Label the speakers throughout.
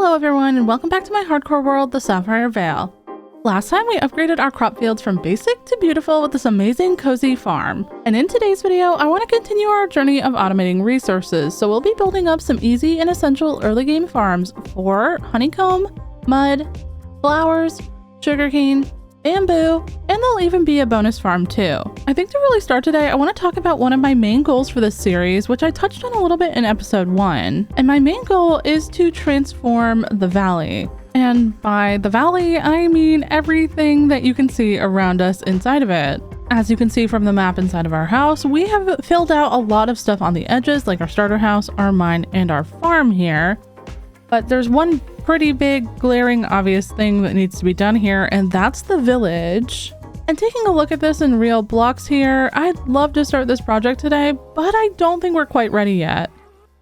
Speaker 1: Hello everyone and welcome back to my hardcore world, the Sapphire Vale. Last time we upgraded our crop fields from basic to beautiful with this amazing cozy farm. And in today's video, I want to continue our journey of automating resources. So we'll be building up some easy and essential early game farms for honeycomb, mud, flowers, sugarcane, bamboo, and there'll even be a bonus farm too. I think to really start today, I want to talk about one of my main goals for this series, which I touched on a little bit in episode 1. And my main goal is to transform the valley. And by the valley, I mean everything that you can see around us inside of it. As you can see from the map inside of our house, we have filled out a lot of stuff on the edges, like our starter house, our mine, and our farm here. But there's one pretty big, glaring, obvious thing that needs to be done here, and that's the village. And taking a look at this in real blocks here, I'd love to start this project today, but I don't think we're quite ready yet.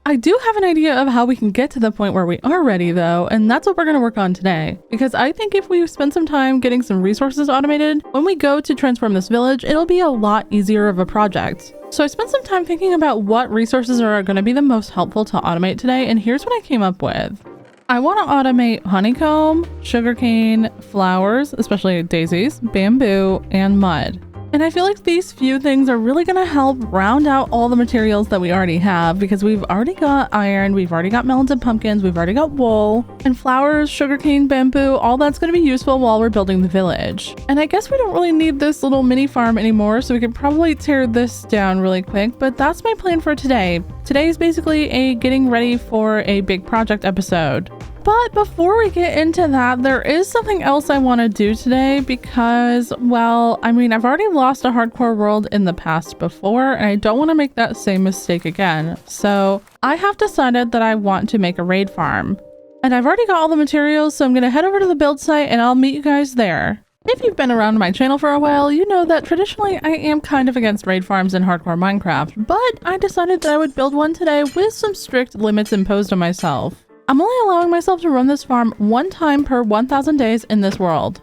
Speaker 1: I do have an idea of how we can get to the point where we are ready though, and that's what we're going to work on today. Because I think if we spend some time getting some resources automated, when we go to transform this village, it'll be a lot easier of a project. So I spent some time thinking about what resources are going to be the most helpful to automate today, and here's what I came up with. I want to automate honeycomb, sugarcane, flowers, especially daisies, bamboo, and mud. And I feel like these few things are really going to help round out all the materials that we already have, because we've already got iron, we've already got melons and pumpkins, we've already got wool, and flowers, sugarcane, bamboo, all that's going to be useful while we're building the village. And I guess we don't really need this little mini farm anymore, so we could probably tear this down really quick, but that's my plan for today. Today is basically a getting ready for a big project episode. But before we get into that, there is something else I want to do today because, well, I mean, I've already lost a hardcore world in the past before, and I don't want to make that same mistake again. So I have decided that I want to make a raid farm. And I've already got all the materials, so I'm going to head over to the build site and I'll meet you guys there. If you've been around my channel for a while, you know that traditionally I am kind of against raid farms in hardcore Minecraft, but I decided that I would build one today with some strict limits imposed on myself. I'm only allowing myself to run this farm one time per 1,000 days in this world.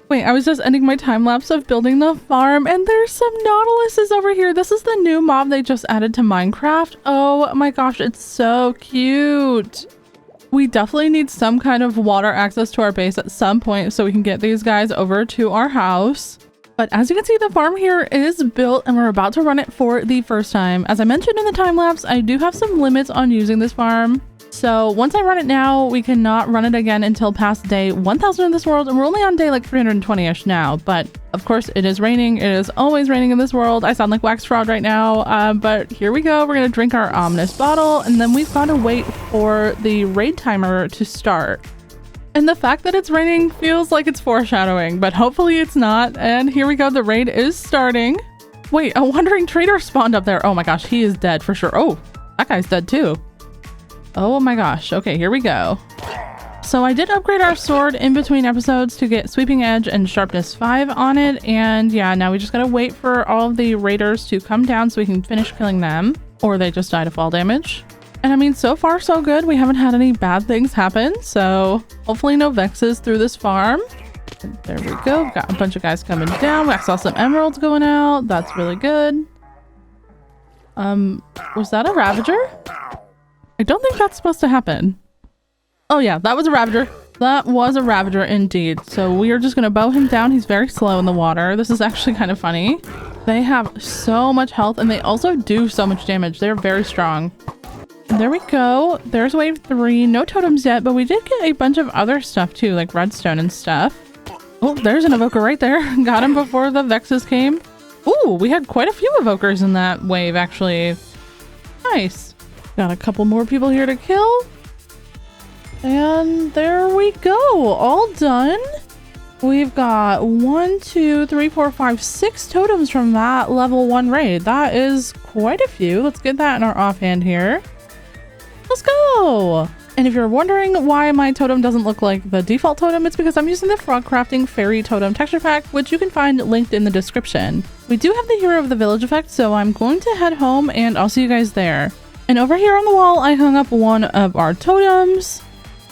Speaker 1: Wait, I was just ending my time lapse of building the farm and there's some nautiluses over here. This is the new mob they just added to Minecraft. Oh my gosh, it's so cute. We definitely need some kind of water access to our base at some point so we can get these guys over to our house. But as you can see, the farm here is built and we're about to run it for the first time. As I mentioned in the time lapse, I do have some limits on using this farm. So once I run it now, we cannot run it again until past day 1000 in this world, and we're only on day like 320-ish now. But of course it is raining. It is always raining in this world. I sound like Wax Fraud right now, but here we go. We're gonna drink our ominous bottle, and then we've got to wait for the raid timer to start. And the fact that it's raining feels like it's foreshadowing, but hopefully it's not. And here we go. The raid is starting. Wait, a wandering trader spawned up there. Oh my gosh, he is dead for sure. Oh, that guy's dead too. Oh my gosh. Okay, here we go. So I did upgrade our sword in between episodes to get sweeping edge and sharpness 5 on it. And yeah, now we just gotta wait for all of the raiders to come down so we can finish killing them, or they just die to fall damage. And I mean, so far so good. We haven't had any bad things happen. So hopefully no vexes through this farm. And there we go. We've got a bunch of guys coming down. I saw some emeralds going out. That's really good. Was that a ravager? I don't think that's supposed to happen. Oh yeah, that was a ravager. That was a ravager indeed. So we are just gonna bow him down. He's very slow in the water. This is actually kind of funny. They have so much health and they also do so much damage. They're very strong. And there we go. There's wave 3. No totems yet, but we did get a bunch of other stuff too, like redstone and stuff. Oh, there's an evoker right there. Got him before the vexes came. Ooh, we had quite a few evokers in that wave actually. Nice. Got a couple more people here to kill. And there we go. All done. We've got 1, 2, 3, 4, 5, 6 totems from that level 1 raid. That is quite a few. Let's get that in our offhand here. Let's go. And if you're wondering why my totem doesn't look like the default totem, it's because I'm using the Frogcrafting Fairy Totem Texture Pack, which you can find linked in the description. We do have the Hero of the Village effect, so I'm going to head home and I'll see you guys there. And over here on the wall, I hung up one of our totems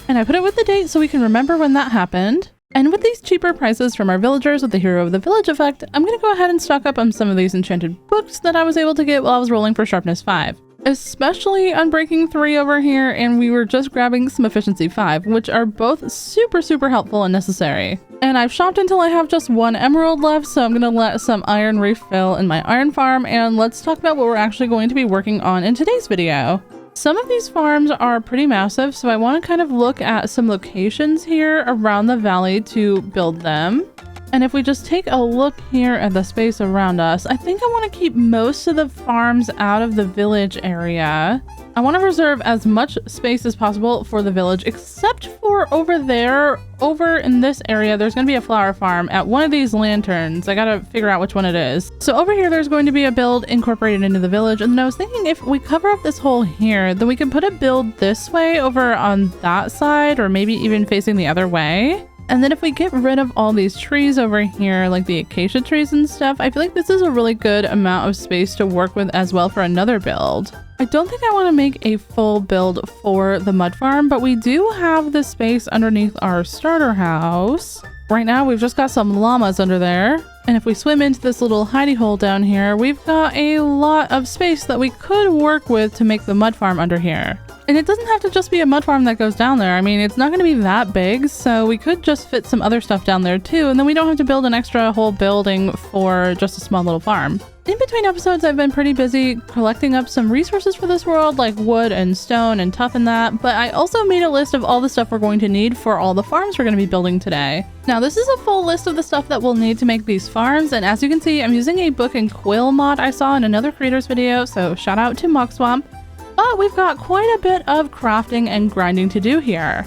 Speaker 1: and I put it with the date so we can remember when that happened. And with these cheaper prices from our villagers with the Hero of the Village effect, I'm going to go ahead and stock up on some of these enchanted books that I was able to get while I was rolling for sharpness 5. especially Unbreaking 3 over here, and we were just grabbing some Efficiency 5, which are both super helpful and necessary. And I've shopped until I have just 1 emerald left, so I'm gonna let some iron refill in my iron farm, and let's talk about what we're actually going to be working on in today's video. Some of these farms are pretty massive, so I want to kind of look at some locations here around the valley to build them. And if we just take a look here at the space around us, I think I want to keep most of the farms out of the village area. I want to reserve as much space as possible for the village, except for over there, over in this area, there's going to be a flower farm at one of these lanterns. I got to figure out which one it is. So over here, there's going to be a build incorporated into the village. And then I was thinking if we cover up this hole here, then we can put a build this way over on that side, or maybe even facing the other way. And then if we get rid of all these trees over here, like the acacia trees and stuff, I feel like this is a really good amount of space to work with as well for another build. I don't think I want to make a full build for the mud farm, but we do have the space underneath our starter house. Right now, we've just got some llamas under there. And if we swim into this little hidey hole down here, we've got a lot of space that we could work with to make the mud farm under here. And it doesn't have to just be a mud farm that goes down there. I mean, it's not going to be that big, so we could just fit some other stuff down there too, and then we don't have to build an extra whole building for just a small little farm. In between episodes, I've been pretty busy collecting up some resources for this world, like wood and stone and tough and that, but I also made a list of all the stuff we're going to need for all the farms we're going to be building today. Now, this is a full list of the stuff that we'll need to make these farms, and as you can see, I'm using a book and quill mod I saw in another creator's video, so shout out to Mogswamp. But we've got quite a bit of crafting and grinding to do here.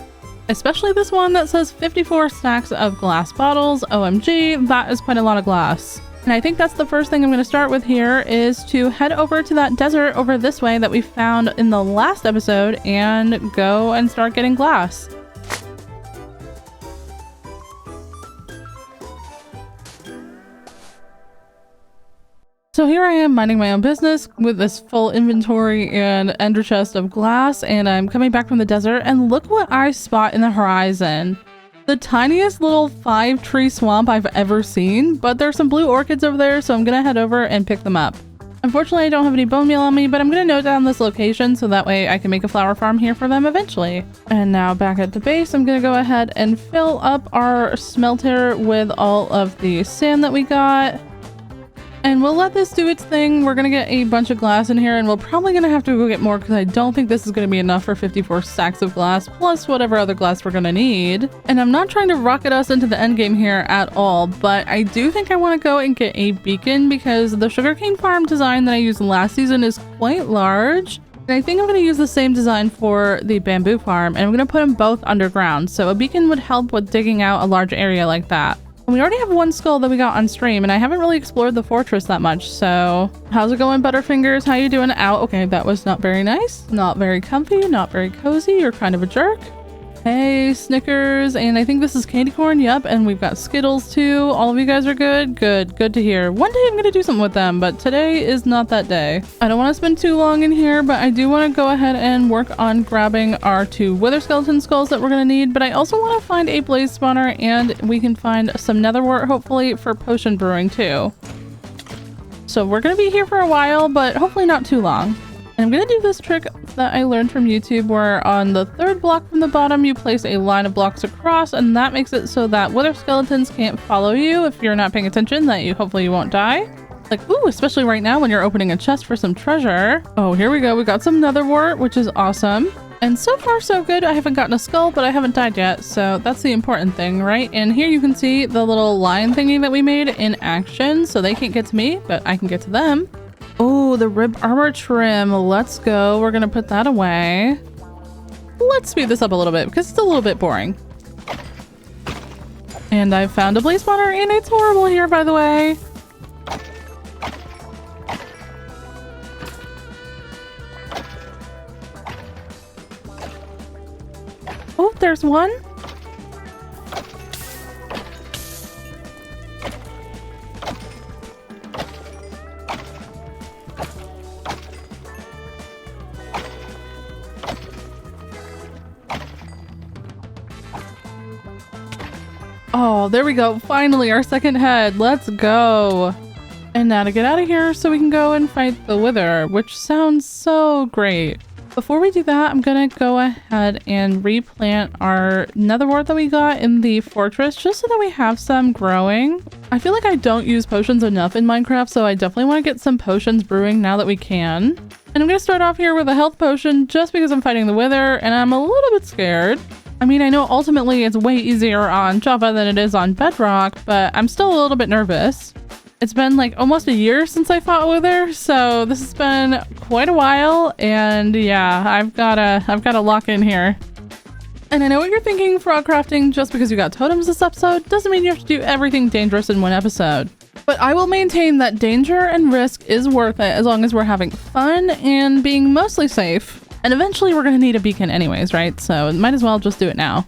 Speaker 1: Especially this one that says 54 stacks of glass bottles. OMG, that is quite a lot of glass. And I think that's the first thing I'm going to start with here is to head over to that desert over this way that we found in the last episode and go and start getting glass. So here I am minding my own business with this full inventory and ender chest of glass, and I'm coming back from the desert, and look what I spot in the horizon. The tiniest little 5-tree swamp I've ever seen, but there's some blue orchids over there, so I'm gonna head over and pick them up. Unfortunately, I don't have any bone meal on me, but I'm gonna note down this location so that way I can make a flower farm here for them eventually. And now back at the base, I'm gonna go ahead and fill up our smelter with all of the sand that we got. And we'll let this do its thing. We're gonna get a bunch of glass in here, and we're probably gonna have to go get more because I don't think this is gonna be enough for 54 stacks of glass, plus whatever other glass we're gonna need. And I'm not trying to rocket us into the end game here at all, but I do think I want to go and get a beacon because the sugarcane farm design that I used last season is quite large. And I think I'm going to use the same design for the bamboo farm, and I'm going to put them both underground. So a beacon would help with digging out a large area like that. We already have one skull that we got on stream, and I haven't really explored the fortress that much, so... How's it going, Butterfingers? How you doing? Ow, okay, that was not very nice. Not very comfy, not very cozy. You're kind of a jerk. Hey, Snickers, and I think this is candy corn, yep, and we've got Skittles too. All of you guys are good? Good to hear. One day I'm gonna do something with them, but today is not that day. I don't want to spend too long in here, but I do want to go ahead and work on grabbing our 2 wither skeleton skulls that we're gonna need, but I also want to find a blaze spawner, and we can find some netherwort, hopefully, for potion brewing too. So we're gonna be here for a while, but hopefully not too long. And I'm gonna do this trick that I learned from YouTube where on the 3rd block from the bottom you place a line of blocks across, and that makes it so that wither skeletons can't follow you if you're not paying attention, that you hopefully you won't die. Like, ooh, especially right now when you're opening a chest for some treasure. Oh, here we go. We got some netherwort, which is awesome. And so far so good. I haven't gotten a skull, but I haven't died yet, so that's the important thing, right? And here you can see the little lion thingy that we made in action, so they can't get to me, but I can get to them. Oh, the rib armor trim. Let's go. We're gonna put that away. Let's speed this up a little bit because it's a little bit boring. And I found a blaze spawner, and it's horrible here, by the way. Oh, there's one. Oh, there we go. Finally, our second head. Let's go. And now to get out of here so we can go and fight the Wither, which sounds so great. Before we do that, I'm gonna go ahead and replant our nether wart that we got in the fortress just so that we have some growing. I feel like I don't use potions enough in Minecraft, so I definitely want to get some potions brewing now that we can. And I'm gonna start off here with a health potion just because I'm fighting the Wither and I'm a little bit scared. I mean, I know ultimately it's way easier on Java than it is on Bedrock, but I'm still a little bit nervous. It's been like almost a year since I fought with her, so this has been quite a while, and yeah, I've gotta lock in here. And I know what you're thinking, Frogcrafting, just because you got totems this episode doesn't mean you have to do everything dangerous in one episode. But I will maintain that danger and risk is worth it as long as we're having fun and being mostly safe. And eventually we're gonna need a beacon anyways, right? So might as well just do it now.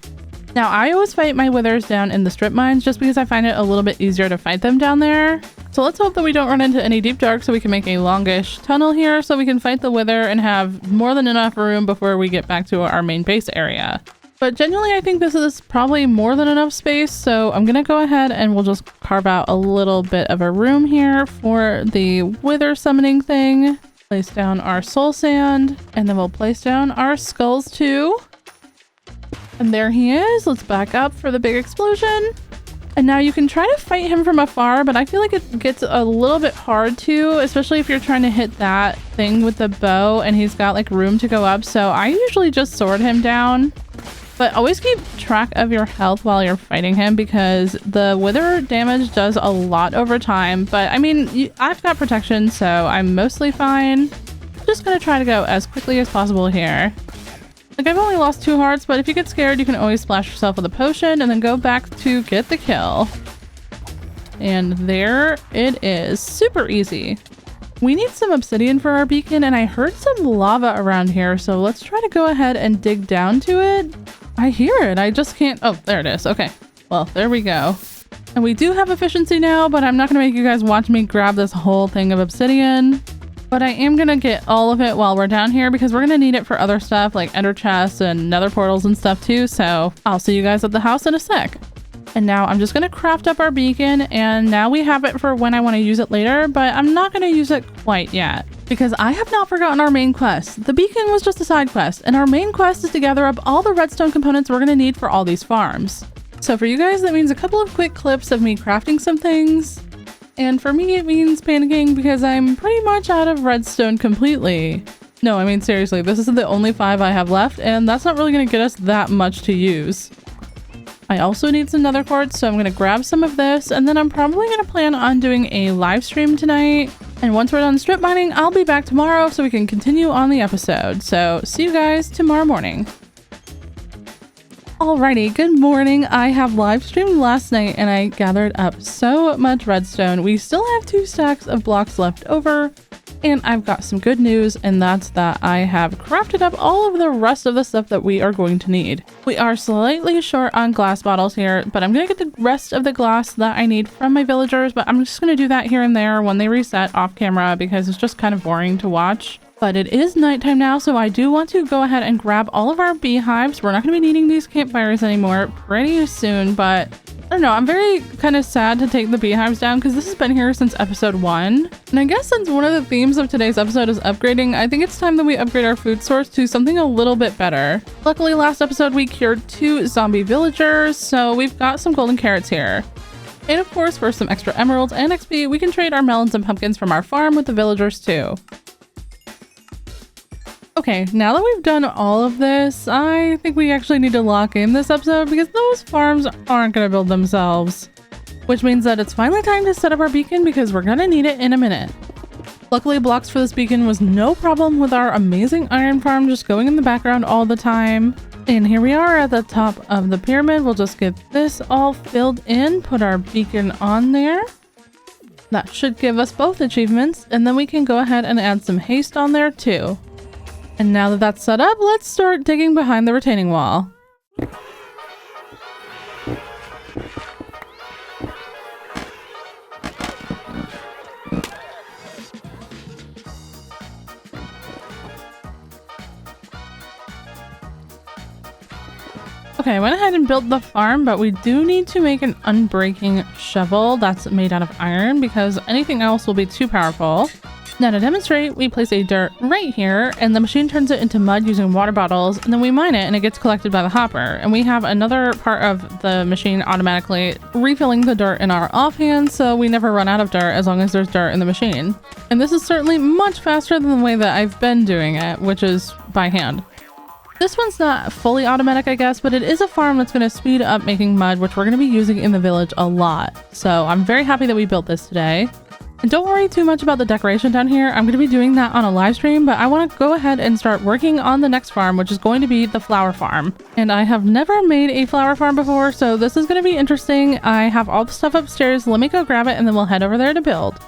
Speaker 1: Now, I always fight my withers down in the strip mines just because I find it a little bit easier to fight them down there. So let's hope that we don't run into any deep dark so we can make a longish tunnel here so we can fight the wither and have more than enough room before we get back to our main base area. But genuinely, I think this is probably more than enough space, so I'm gonna go ahead and we'll just carve out a little bit of a room here for the wither summoning thing. Place down our soul sand, and then we'll place down our skulls too. And there he is. Let's back up for the big explosion. And now you can try to fight him from afar, but I feel like it gets a little bit hard to, especially if you're trying to hit that thing with the bow and he's got like room to go up. So I usually just sword him down, but always keep track of your health while you're fighting him because the wither damage does a lot over time. But I mean, I've got protection, so I'm mostly fine. I'm just gonna try to go as quickly as possible here. Like, I've only lost 2 hearts, but if you get scared, you can always splash yourself with a potion and then go back to get the kill. And there it is. Super easy. We need some obsidian for our beacon, and I heard some lava around here, so let's try to go ahead and dig down to it. I hear it. I just can't... Oh, there it is. Okay. Well, there we go. And we do have efficiency now, but I'm not going to make you guys watch me grab this whole thing of obsidian. But I am gonna get all of it while we're down here because we're gonna need it for other stuff like ender chests and nether portals and stuff too. So I'll see you guys at the house in a sec. And now I'm just gonna craft up our beacon, and now we have it for when I want to use it later, but I'm not gonna use it quite yet because I have not forgotten our main quest. The beacon was just a side quest, and our main quest is to gather up all the redstone components we're gonna need for all these farms. So for you guys, that means a couple of quick clips of me crafting some things. And for me, it means panicking because I'm pretty much out of redstone completely. No, I mean, seriously, this is the only 5 I have left, and that's not really going to get us that much to use. I also need some nether quartz, so I'm going to grab some of this, and then I'm probably going to plan on doing a live stream tonight. And once we're done strip mining, I'll be back tomorrow so we can continue on the episode. So see you guys tomorrow morning. Alrighty, good morning. I have live streamed last night and I gathered up so much redstone. We still have 2 stacks of blocks left over, and I've got some good news, and that's that I have crafted up all of the rest of the stuff that we are going to need. We are slightly short on glass bottles here, but I'm gonna get the rest of the glass that I need from my villagers, but I'm just gonna do that here and there when they reset off camera because it's just kind of boring to watch. But it is nighttime now, so I do want to go ahead and grab all of our beehives. We're not going to be needing these campfires anymore pretty soon, but I don't know. I'm very kind of sad to take the beehives down because this has been here since episode 1. And I guess since one of the themes of today's episode is upgrading, I think it's time that we upgrade our food source to something a little bit better. Luckily, last episode we cured 2 zombie villagers, so we've got some golden carrots here. And of course, for some extra emeralds and XP, we can trade our melons and pumpkins from our farm with the villagers too. Okay, now that we've done all of this, I think we actually need to lock in this episode because those farms aren't going to build themselves. Which means that it's finally time to set up our beacon because we're going to need it in a minute. Luckily, blocks for this beacon was no problem with our amazing iron farm just going in the background all the time. And here we are at the top of the pyramid. We'll just get this all filled in, put our beacon on there. That should give us both achievements, and then we can go ahead and add some haste on there too. And now that that's set up, let's start digging behind the retaining wall. Okay, I went ahead and built the farm, but we do need to make an unbreaking shovel that's made out of iron because anything else will be too powerful. Now to demonstrate, we place a dirt right here and the machine turns it into mud using water bottles, and then we mine it and it gets collected by the hopper. And we have another part of the machine automatically refilling the dirt in our offhand, so we never run out of dirt as long as there's dirt in the machine. And this is certainly much faster than the way that I've been doing it, which is by hand. This one's not fully automatic, I guess, but it is a farm that's going to speed up making mud, which we're going to be using in the village a lot. So I'm very happy that we built this today. And don't worry too much about the decoration down here. I'm going to be doing that on a live stream, but I want to go ahead and start working on the next farm, which is going to be the flower farm. And I have never made a flower farm before, so this is going to be interesting. I have all the stuff upstairs. Let me go grab it and then we'll head over there to build.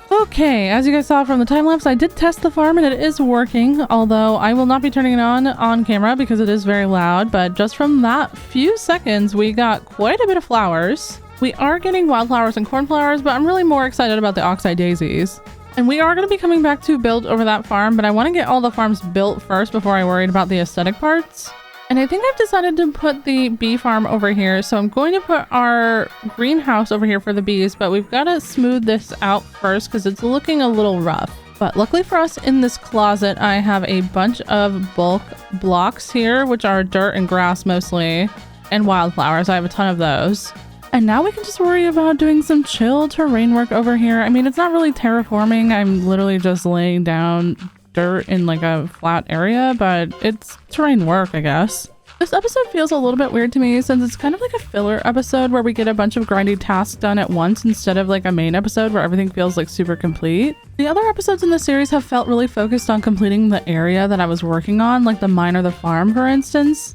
Speaker 1: Okay, as you guys saw from the time lapse, I did test the farm and it is working, although I will not be turning it on camera because it is very loud, but just from that few seconds, we got quite a bit of flowers. We are getting wildflowers and cornflowers, but I'm really more excited about the oxeye daisies. And we are going to be coming back to build over that farm, but I want to get all the farms built first before I worried about the aesthetic parts. And I think I've decided to put the bee farm over here. So I'm going to put our greenhouse over here for the bees, but we've got to smooth this out first because it's looking a little rough. But luckily for us in this closet, I have a bunch of bulk blocks here, which are dirt and grass mostly, and wildflowers. I have a ton of those. And now we can just worry about doing some chill terrain work over here. I mean, it's not really terraforming. I'm literally just laying down dirt in like a flat area, but it's terrain work, I guess. This episode feels a little bit weird to me since it's kind of like a filler episode where we get a bunch of grindy tasks done at once instead of like a main episode where everything feels like super complete. The other episodes in the series have felt really focused on completing the area that I was working on, like the mine or the farm, for instance.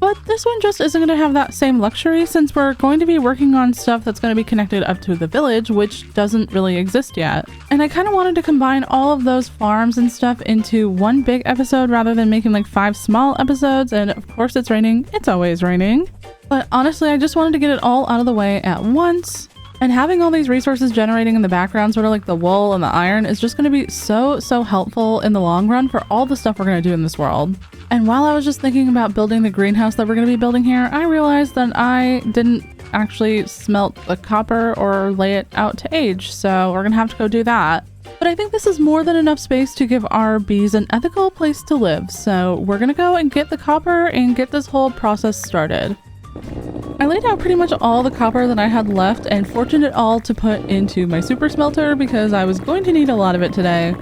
Speaker 1: But this one just isn't going to have that same luxury since we're going to be working on stuff that's going to be connected up to the village, which doesn't really exist yet. And I kind of wanted to combine all of those farms and stuff into one big episode rather than making like 5 small episodes. And of course it's raining. It's always raining. But honestly, I just wanted to get it all out of the way at once. And having all these resources generating in the background, sort of like the wool and the iron, is just going to be so helpful in the long run for all the stuff we're going to do in this world. And while I was just thinking about building the greenhouse that we're going to be building here, I realized that I didn't actually smelt the copper or lay it out to age, so we're going to have to go do that. But I think this is more than enough space to give our bees an ethical place to live, so we're going to go and get the copper and get this whole process started. I laid out pretty much all the copper that I had left and fortuned it all to put into my super smelter because I was going to need a lot of it today.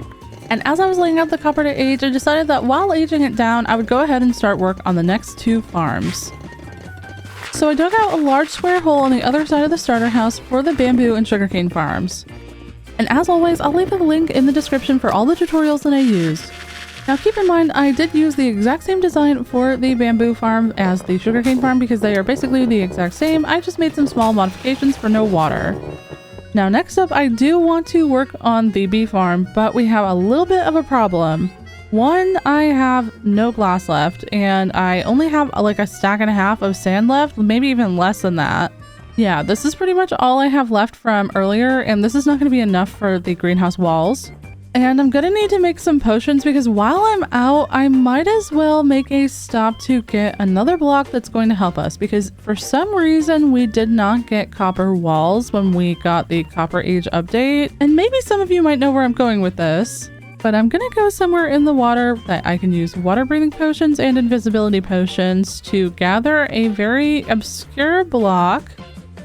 Speaker 1: And as I was laying out the copper to age, I decided that while aging it down, I would go ahead and start work on the next 2 farms. So I dug out a large square hole on the other side of the starter house for the bamboo and sugarcane farms. And as always, I'll leave a link in the description for all the tutorials that I used. Now keep in mind, I did use the exact same design for the bamboo farm as the sugarcane farm because they are basically the exact same. I just made some small modifications for no water. Now next up, I do want to work on the bee farm, but we have a little bit of a problem. One, I have no glass left, and I only have like a stack and a half of sand left, maybe even less than that. Yeah, this is pretty much all I have left from earlier, and this is not going to be enough for the greenhouse walls. And I'm gonna need to make some potions because while I'm out, I might as well make a stop to get another block that's going to help us because for some reason we did not get copper walls when we got the copper age update. And maybe some of you might know where I'm going with this, but I'm gonna go somewhere in the water that I can use water breathing potions and invisibility potions to gather a very obscure block.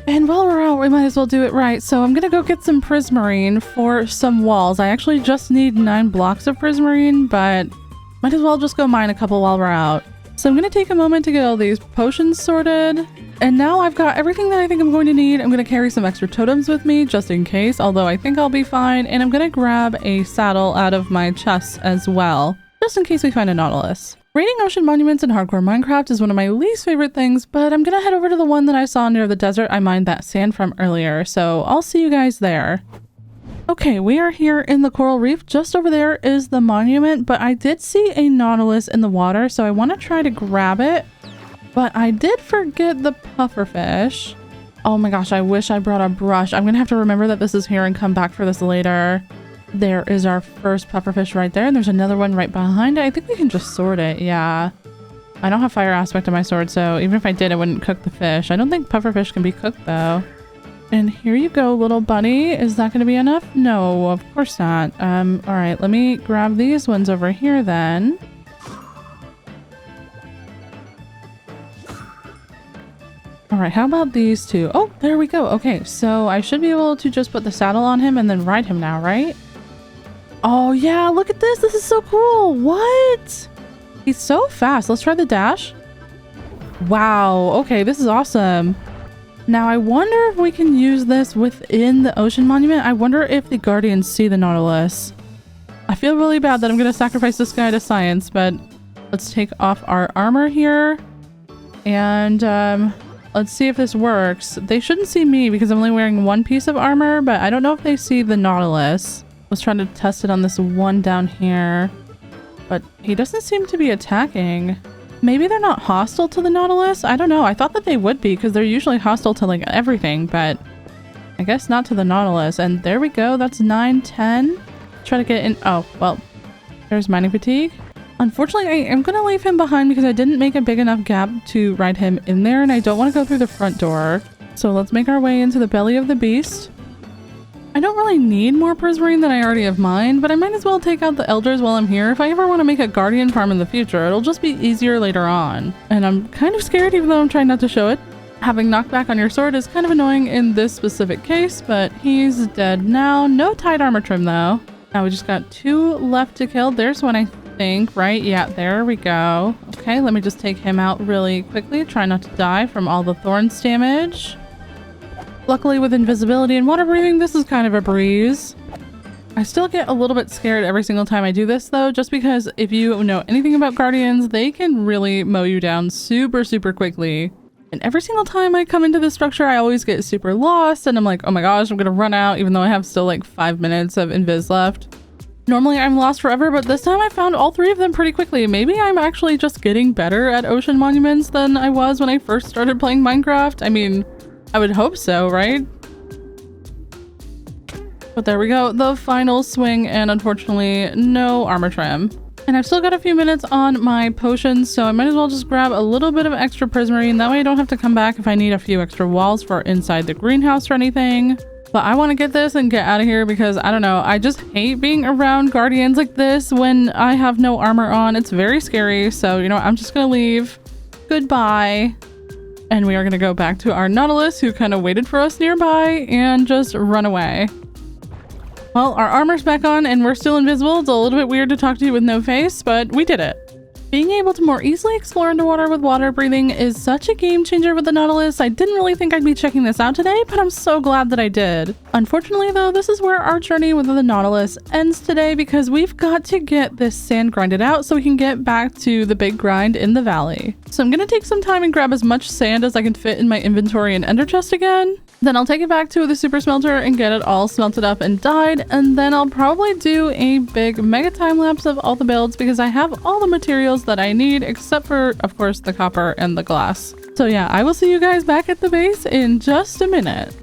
Speaker 1: And while we're out, we might as well do it right. So I'm gonna go get some prismarine for some walls. I actually just need 9 blocks of prismarine, but might as well just go mine a couple while we're out. So I'm gonna take a moment to get all these potions sorted. And now I've got everything that I think I'm going to need. I'm gonna carry some extra totems with me just in case, although I think I'll be fine. And I'm gonna grab a saddle out of my chest as well, just in case we find a nautilus. Raiding ocean monuments in hardcore Minecraft is one of my least favorite things, but I'm gonna head over to the one that I saw near the desert I mined that sand from earlier, so I'll see you guys there. Okay, we are here in the coral reef. Just over there is the monument, but I did see a nautilus in the water, so I want to try to grab it. But I did forget the pufferfish. Oh my gosh, I wish I brought a brush. I'm gonna have to remember that this is here and come back for this later. There is our first pufferfish right there, and there's another one right behind it. I think we can just sort it, yeah. I don't have fire aspect on my sword, so even if I did, I wouldn't cook the fish. I don't think pufferfish can be cooked, though. And here you go, little bunny. Is that going to be enough? No, of course not. All right, let me grab these ones over here, then. All right, how about these two? Oh, there we go. Okay, so I should be able to just put the saddle on him and then ride him now, right? Oh, yeah, look at this. This is so cool. What? He's so fast. Let's try the dash. Wow. Okay, this is awesome. Now, I wonder if we can use this within the ocean monument. I wonder if the guardians see the Nautilus. I feel really bad that I'm going to sacrifice this guy to science, but let's take off our armor here. And let's see if this works. They shouldn't see me because I'm only wearing one piece of armor, but I don't know if they see the Nautilus. Let's try to test it on this one down here. But he doesn't seem to be attacking. Maybe they're not hostile to the Nautilus? I don't know. I thought that they would be because they're usually hostile to like everything, but I guess not to the Nautilus. And there we go. That's 9, 10. Try to get in. Oh, well, there's mining fatigue. Unfortunately, I am going to leave him behind because I didn't make a big enough gap to ride him in there, and I don't want to go through the front door. So let's make our way into the belly of the beast. I don't really need more prismarine than I already have mined, but I might as well take out the elders while I'm here. If I ever want to make a guardian farm in the future, it'll just be easier later on. And I'm kind of scared even though I'm trying not to show it. Having knockback on your sword is kind of annoying in this specific case, but he's dead now. No tight armor trim though. Now we just got 2 left to kill. There's one I think, right? Yeah, there we go. Okay, let me just take him out really quickly. Try not to die from all the thorns damage. Luckily, with invisibility and water breathing, this is kind of a breeze. I still get a little bit scared every single time I do this, though, just because if you know anything about guardians, they can really mow you down super, super quickly. And every single time I come into this structure, I always get super lost, and I'm like, oh my gosh, I'm gonna run out, even though I have still like 5 minutes of invis left. Normally, I'm lost forever, but this time I found all 3 of them pretty quickly. Maybe I'm actually just getting better at ocean monuments than I was when I first started playing Minecraft. I mean, I would hope so, right? But there we go, the final swing, and unfortunately, no armor trim. And I've still got a few minutes on my potions, so I might as well just grab a little bit of extra prismarine. That way I don't have to come back if I need a few extra walls for inside the greenhouse or anything. But I want to get this and get out of here because, I don't know, I just hate being around guardians like this when I have no armor on. It's very scary, so, you know, I'm just gonna leave. Goodbye. And we are going to go back to our Nautilus, who kind of waited for us nearby, and just run away. Well, our armor's back on, and we're still invisible. It's a little bit weird to talk to you with no face, but we did it. Being able to more easily explore underwater with water breathing is such a game changer with the Nautilus. I didn't really think I'd be checking this out today, but I'm so glad that I did. Unfortunately though, this is where our journey with the Nautilus ends today because we've got to get this sand grinded out so we can get back to the big grind in the valley. So I'm gonna take some time and grab as much sand as I can fit in my inventory and ender chest again. Then I'll take it back to the super smelter and get it all smelted up and dyed, and then I'll probably do a big mega time lapse of all the builds because I have all the materials that I need except for, of course, the copper and the glass. So yeah, I will see you guys back at the base in just a minute.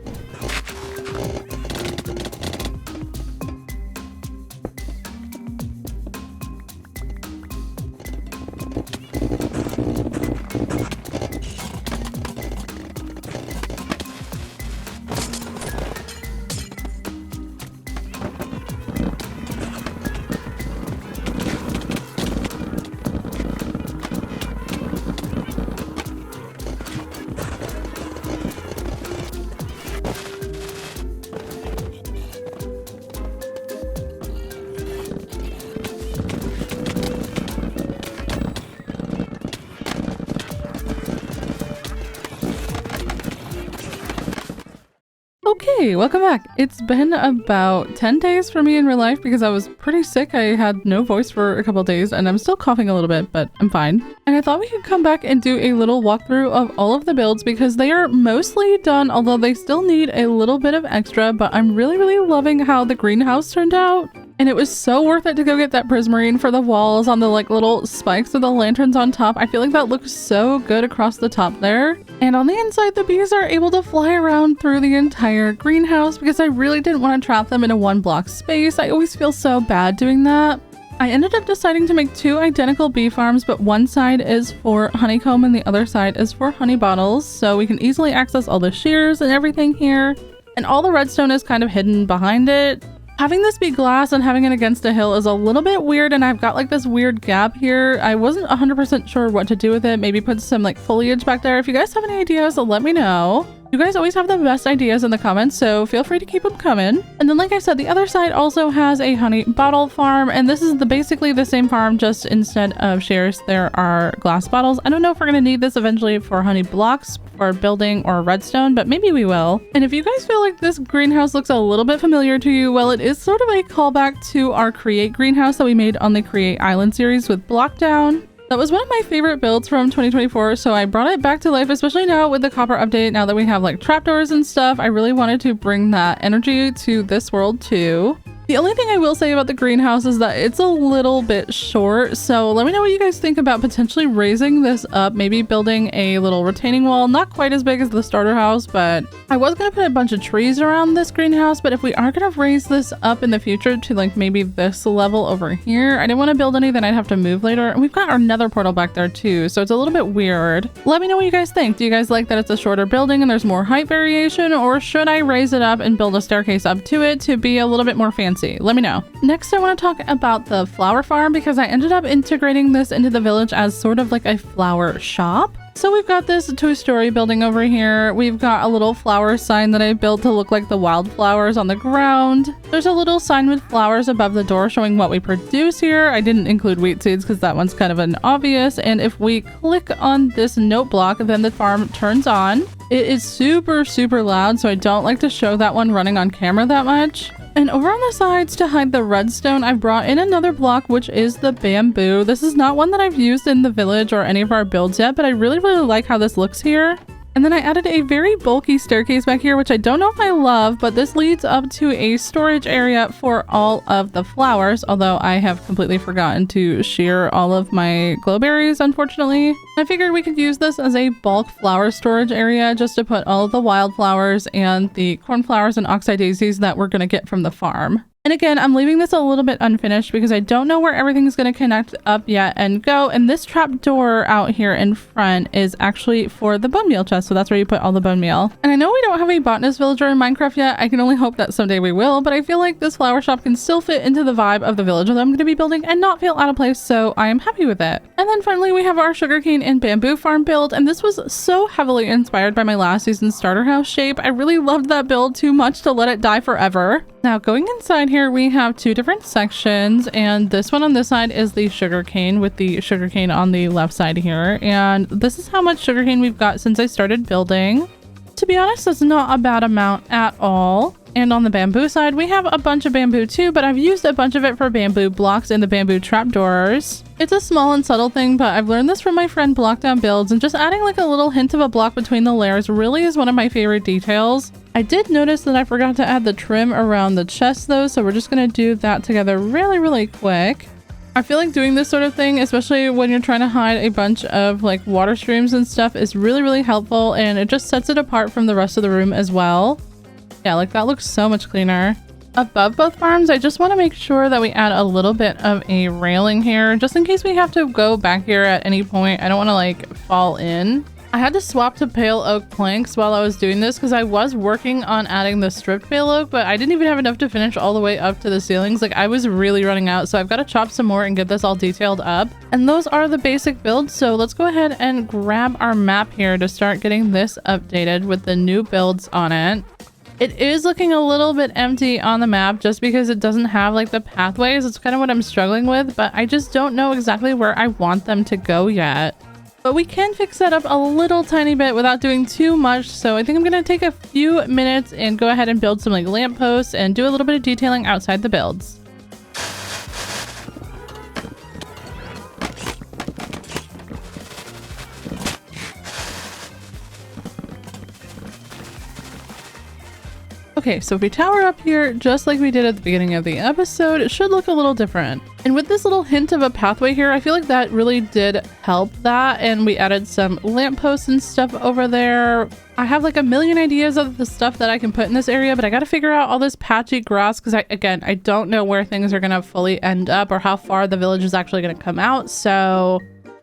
Speaker 1: Okay, welcome back. It's been about 10 days for me in real life because I was pretty sick. I had no voice for a couple days and I'm still coughing a little bit, but I'm fine. And I thought we could come back and do a little walkthrough of all of the builds because they are mostly done, although they still need a little bit of extra, but I'm really loving how the greenhouse turned out. And it was so worth it to go get that prismarine for the walls on the like little spikes of the lanterns on top. I feel like that looks so good across the top there. And on the inside, the bees are able to fly around through the entire greenhouse because I really didn't want to trap them in a 1-block space. I always feel so bad doing that. I ended up deciding to make 2 identical bee farms, but one side is for honeycomb and the other side is for honey bottles. So we can easily access all the shears and everything here. And all the redstone is kind of hidden behind it. Having this be glass and having it against a hill is a little bit weird, and I've got like this weird gap here. I wasn't 100% sure what to do with it. Maybe put some like foliage back there. If you guys have any ideas, let me know. You guys always have the best ideas in the comments, so feel free to keep them coming. And then like I said, the other side also has a honey bottle farm, and this is basically the same farm, just instead of shears, there are glass bottles. I don't know if we're gonna need this eventually for honey blocks for building or redstone, but maybe we will. And if you guys feel like this greenhouse looks a little bit familiar to you, well, it is sort of a callback to our Create greenhouse that we made on the Create Island series with Blockdown. That was one of my favorite builds from 2024, so I brought it back to life, especially now with the copper update. Now that we have like trapdoors and stuff, I really wanted to bring that energy to this world too. The only thing I will say about the greenhouse is that it's a little bit short, so let me know what you guys think about potentially raising this up, maybe building a little retaining wall, not quite as big as the starter house, but I was going to put a bunch of trees around this greenhouse, but if we are going to raise this up in the future to like maybe this level over here, I didn't want to build any that I'd have to move later. And we've got our nether portal back there too, so it's a little bit weird. Let me know what you guys think. Do you guys like that it's a shorter building and there's more height variation, or should I raise it up and build a staircase up to it to be a little bit more fancy? Let me know. Next, I want to talk about the flower farm because I ended up integrating this into the village as sort of like a flower shop. So we've got this 2-story building over here. We've got a little flower sign that I built to look like the wildflowers on the ground. There's a little sign with flowers above the door showing what we produce here. I didn't include wheat seeds because that one's kind of an obvious. And if we click on this note block, then the farm turns on. It is super, super loud, so I don't like to show that one running on camera that much. And over on the sides to hide the redstone, I've brought in another block, which is the bamboo. This is not one that I've used in the village or any of our builds yet, but I really, really like how this looks here. And then I added a very bulky staircase back here, which I don't know if I love, but this leads up to a storage area for all of the flowers, although I have completely forgotten to shear all of my glowberries, unfortunately. I figured we could use this as a bulk flower storage area just to put all of the wildflowers and the cornflowers and oxeye daisies that we're going to get from the farm. And again, I'm leaving this a little bit unfinished because I don't know where everything's going to connect up yet and go. And this trap door out here in front is actually for the bone meal chest. So that's where you put all the bone meal. And I know we don't have a botanist villager in Minecraft yet. I can only hope that someday we will, but I feel like this flower shop can still fit into the vibe of the village that I'm going to be building and not feel out of place. So I am happy with it. And then finally, we have our sugarcane and bamboo farm build. And this was so heavily inspired by my last season's starter house shape. I really loved that build too much to let it die forever. Now going inside here, we have 2 different sections, and this one on this side is the sugarcane with the sugarcane on the left side here. And this is how much sugarcane we've got since I started building. To be honest, that's not a bad amount at all. And on the bamboo side, we have a bunch of bamboo too, but I've used a bunch of it for bamboo blocks and the bamboo trapdoors. It's a small and subtle thing, but I've learned this from my friend Blockdown Builds, and just adding like a little hint of a block between the layers really is one of my favorite details. I did notice that I forgot to add the trim around the chest though, so we're just gonna do that together really, really quick. I feel like doing this sort of thing, especially when you're trying to hide a bunch of like water streams and stuff, is really, really helpful, and it just sets it apart from the rest of the room as well. Yeah, like that looks so much cleaner. Above both farms, I just want to make sure that we add a little bit of a railing here, just in case we have to go back here at any point. I don't want to like fall in. I had to swap to pale oak planks while I was doing this because I was working on adding the stripped pale oak, but I didn't even have enough to finish all the way up to the ceilings. Like I was really running out, so I've got to chop some more and get this all detailed up. And those are the basic builds, so let's go ahead and grab our map here to start getting this updated with the new builds on it. It is looking a little bit empty on the map just because it doesn't have like the pathways. It's kind of what I'm struggling with, but I just don't know exactly where I want them to go yet. But we can fix that up a little tiny bit without doing too much. So I think I'm going to take a few minutes and go ahead and build some like lampposts and do a little bit of detailing outside the builds. Okay, so if we tower up here, just like we did at the beginning of the episode, it should look a little different. And with this little hint of a pathway here, I feel like that really did help that. And we added some lampposts and stuff over there. I have like a million ideas of the stuff that I can put in this area, but I got to figure out all this patchy grass because I don't know where things are going to fully end up or how far the village is actually going to come out. So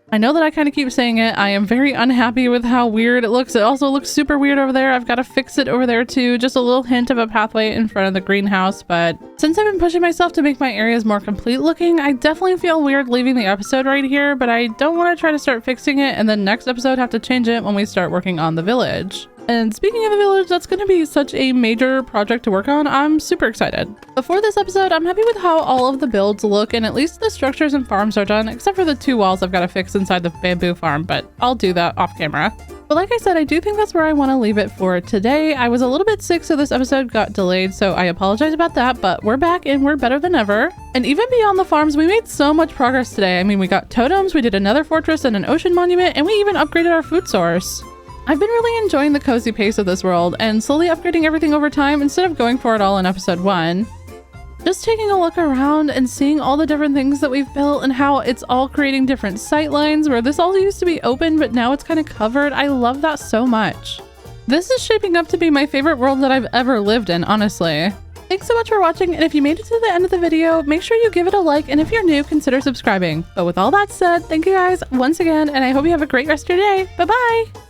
Speaker 1: I know that I kind of keep saying it. I am very unhappy with how weird it looks. It also looks super weird over there. I've got to fix it over there too. Just a little hint of a pathway in front of the greenhouse. But since I've been pushing myself to make my areas more complete looking, I definitely feel weird leaving the episode right here, but I don't want to try to start fixing it and then next episode have to change it when we start working on the village. And speaking of the village, that's going to be such a major project to work on. I'm super excited. Before this episode, I'm happy with how all of the builds look, and at least the structures and farms are done, except for the 2 walls I've got to fix inside the bamboo farm, but I'll do that off camera. But like I said, I do think that's where I want to leave it for today. I was a little bit sick, so this episode got delayed, so I apologize about that, but we're back and we're better than ever. And even beyond the farms, we made so much progress today. I mean, we got totems, we did another fortress and an ocean monument, and we even upgraded our food source. I've been really enjoying the cozy pace of this world and slowly upgrading everything over time instead of going for it all in episode 1. Just taking a look around and seeing all the different things that we've built and how it's all creating different sight lines where this all used to be open but now it's kind of covered. I love that so much. This is shaping up to be my favorite world that I've ever lived in, honestly. Thanks so much for watching, and if you made it to the end of the video, make sure you give it a like, and if you're new, consider subscribing. But with all that said, thank you guys once again, and I hope you have a great rest of your day. Bye-bye!